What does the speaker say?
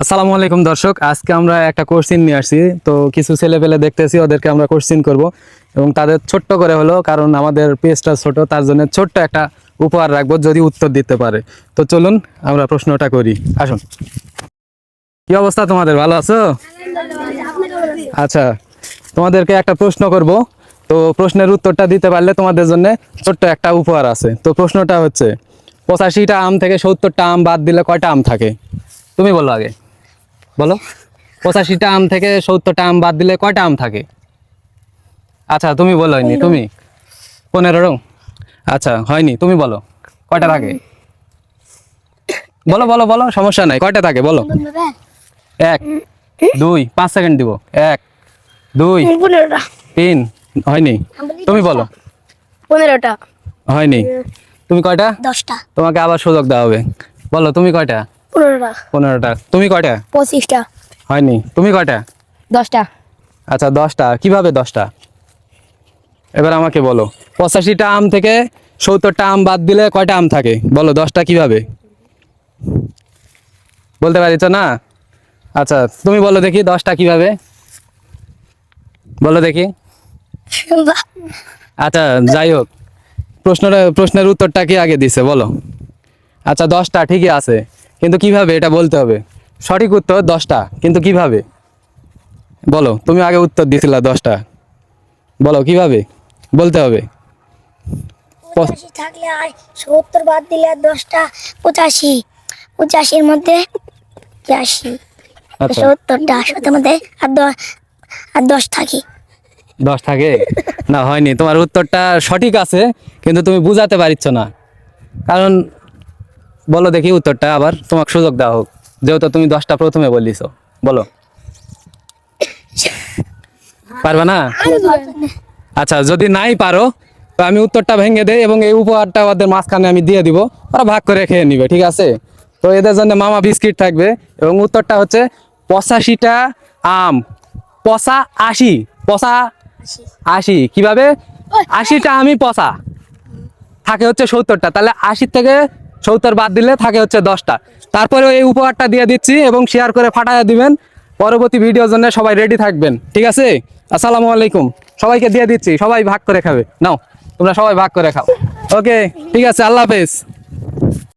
আসসালামু আলাইকুম দর্শক, আজকে আমরা একটা কোশ্চিন নিয়ে আসছি। তো কিছু ছেলে পেলে দেখতেছি, ওদেরকে আমরা কোশ্চিন করব এবং তাদের ছোট্ট করে হলো, কারণ আমাদের পেজটা ছোট, তার জন্য ছোট্ট একটা উপহার রাখবো যদি উত্তর দিতে পারে। তো চলুন আমরা প্রশ্নটা করি, আসুন। কি অবস্থা তোমাদের, ভালো আছো? আচ্ছা, তোমাদেরকে একটা প্রশ্ন করব। তো প্রশ্নের উত্তরটা দিতে পারলে তোমাদের জন্য ছোট্ট একটা উপহার আছে। তো প্রশ্নটা হচ্ছে, 85টা আম থেকে 70টা আম বাদ দিলে কয়টা আম থাকে? তুমি বলো আগে, বলো। 85টা আম থেকে 70টা আম বাদ দিলে কয়টা আম থাকে? আচ্ছা, তুমি বলো, হয়নি তুমি? 15। আচ্ছা, হয়নি, তুমি বলো কয়টা থাকে? বলো বলো বলো, সমস্যা নাই, কয়টা থাকে বলো। 1 2 5 সেকেন্ড দিব। 1 2 3। হয়নি, তুমি বলো। 15টা। হয়নি, তুমি কয়টা? 10টা। তোমাকে আবার সুযোগ দেওয়া হবে, বলো তুমি কয়টা? 15টা। 15টা। তুমি কয়টা? 25টা। হয়নি, তুমি কয়টা? 10টা। আচ্ছা, 10টা। কিভাবে 10টা? এবার আমাকে বলো, 85টা আম থেকে 70টা আম বাদ দিলে কয়টা আম থাকে বলো। 10টা কিভাবে? বলতে পারিস না? আচ্ছা, তুমি বলো দেখি 10টা কিভাবে, বলো দেখি। আচ্ছা, যাই হোক, প্রশ্নের উত্তরটা কি আগে দিছে বলো। আচ্ছা, 10টা ঠিকই আছে, কিন্তু কিভাবে এটা বলতে হবে। সঠিক উত্তর 10টা, কিন্তু কিভাবে বলো। তুমি আগে উত্তর দিছিলা 10টা, বলো কিভাবে বলতে হবে। 85 থাকলে আর 70 বাদ দিলে 10টা 85। 85-এর মধ্যে 80। আচ্ছা, 70টা 70-এর মধ্যে আর 10 থাকে। 10 থাকে না? হয়নি, তোমার উত্তরটা সঠিক আছে, কিন্তু তুমি বুঝাতে পারছ না। কারণ বলো দেখি উত্তরটা, আবার তোমাকে সুযোগ দেওয়া হোক, যেহেতু তুমি 10টা প্রথমে বলিস। বলো, পারবে না? আচ্ছা, যদি নাই পারো তো আমি উত্তরটা ভেঙে দেই এবং এই উপহারটা ওদের মাঝখানে আমি দিয়ে দিব, ওরা ভাগ করে খেয়ে নিবে, ঠিক আছে? তো এদের জন্য মামা বিস্কিট থাকবে এবং উত্তরটা হচ্ছে 85টা আম। 85, 85 কিভাবে? 80টা আমি পচা থাকে হচ্ছে 70টা, তাহলে 80 থেকে 70 বাদ দিলে থাকে হচ্ছে 10টা। তারপরে এই উপহারটা দিয়ে দিচ্ছি এবং শেয়ার করে ফাটাইয়া দিবেন। পরবর্তী ভিডিওর জন্য সবাই রেডি থাকবেন, ঠিক আছে? আসসালামু আলাইকুম, সবাইকে দিয়ে দিচ্ছি, সবাই ভাগ করে খাবে। নাও, তোমরা সবাই ভাগ করে খাও। ওকে, ঠিক আছে, আল্লাহ হাফেজ।